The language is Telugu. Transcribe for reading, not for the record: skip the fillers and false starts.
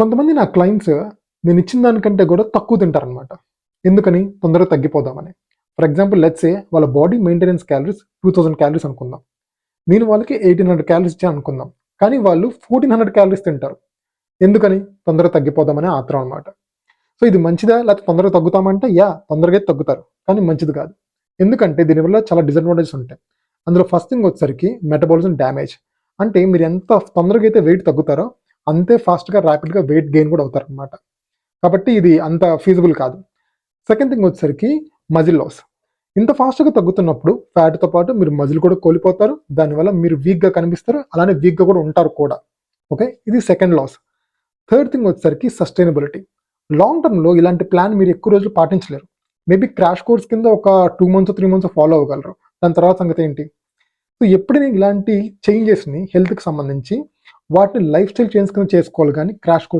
కొంతమంది నా క్లయింట్స్ నేను ఇచ్చిన దానికంటే కూడా తక్కువ తింటారనమాట. ఎందుకని? తొందరగా తగ్గిపోదామని. ఫర్ ఎగ్జాంపుల్ లెట్స్ సే వాళ్ళ బాడీ మెయింటెనెన్స్ క్యాలరీస్ 2000 క్యాలరీస్ అనుకుందాం. నేను వాళ్ళకి 1800 క్యాలరీస్ ఇచ్చాను అనుకుందాం. కానీ వాళ్ళు 1400 క్యాలరీస్ తింటారు. ఎందుకని? తొందరగా తగ్గిపోదామనే ఆత్రం అనమాట. సో ఇది మంచిదా? లేకపోతే తొందరగా తగ్గుతామంటే తొందరగా అయితే తగ్గుతారు. కానీ మంచిది కాదు. ఎందుకంటే దీనివల్ల చాలా డిసడ్వాంటేజెస్ ఉంటాయి. అందులో ఫస్ట్ థింగ్ వచ్చేసరికి మెటబాలిజం డ్యామేజ్. అంటే మీరు ఎంత తొందరగా అయితే వెయిట్ తగ్గుతారో అంతే ఫాస్ట్‌గా ర్యాపిడ్‌గా వెయిట్ గెయిన్ కూడా అవుతారనమాట. కాబట్టి ఇది అంత ఫీజిబుల్ కాదు. సెకండ్ థింగ్ వచ్చేసరికి మజిల్ లాస్. ఇంత ఫాస్ట్‌గా తగ్గుతున్నప్పుడు ఫ్యాట్‌తో పాటు మీరు మజిల్ కూడా కోల్పోతారు. దానివల్ల మీరు వీక్‌గా కనిపిస్తారు. అలానే వీక్‌గా కూడా ఉంటారు కూడా. ఓకే. ఇది సెకండ్ లాస్. థర్డ్ థింగ్ వచ్చేసరికి సస్టైనబిలిటీ. లాంగ్ టర్మ్‌లో ఇలాంటి ప్లాన్ మీరు ఎక్కువ రోజులు పాటించలేరు. మేబీ క్రాష్ కోర్స్ కింద ఒక 2 మంత్స్, 3 మంత్స్ ఫాలో అవ్వగలరు. దాని తర్వాత సంగతి ఏంటి? సో ఎప్పుడైనా ఇలాంటి చేంజెస్‌ని హెల్త్‌కి సంబంధించి వాటిని లైఫ్ స్టైల్ చేంజ్ కింద చేసుకోవాలి గానీ క్రాష్ కోర్స్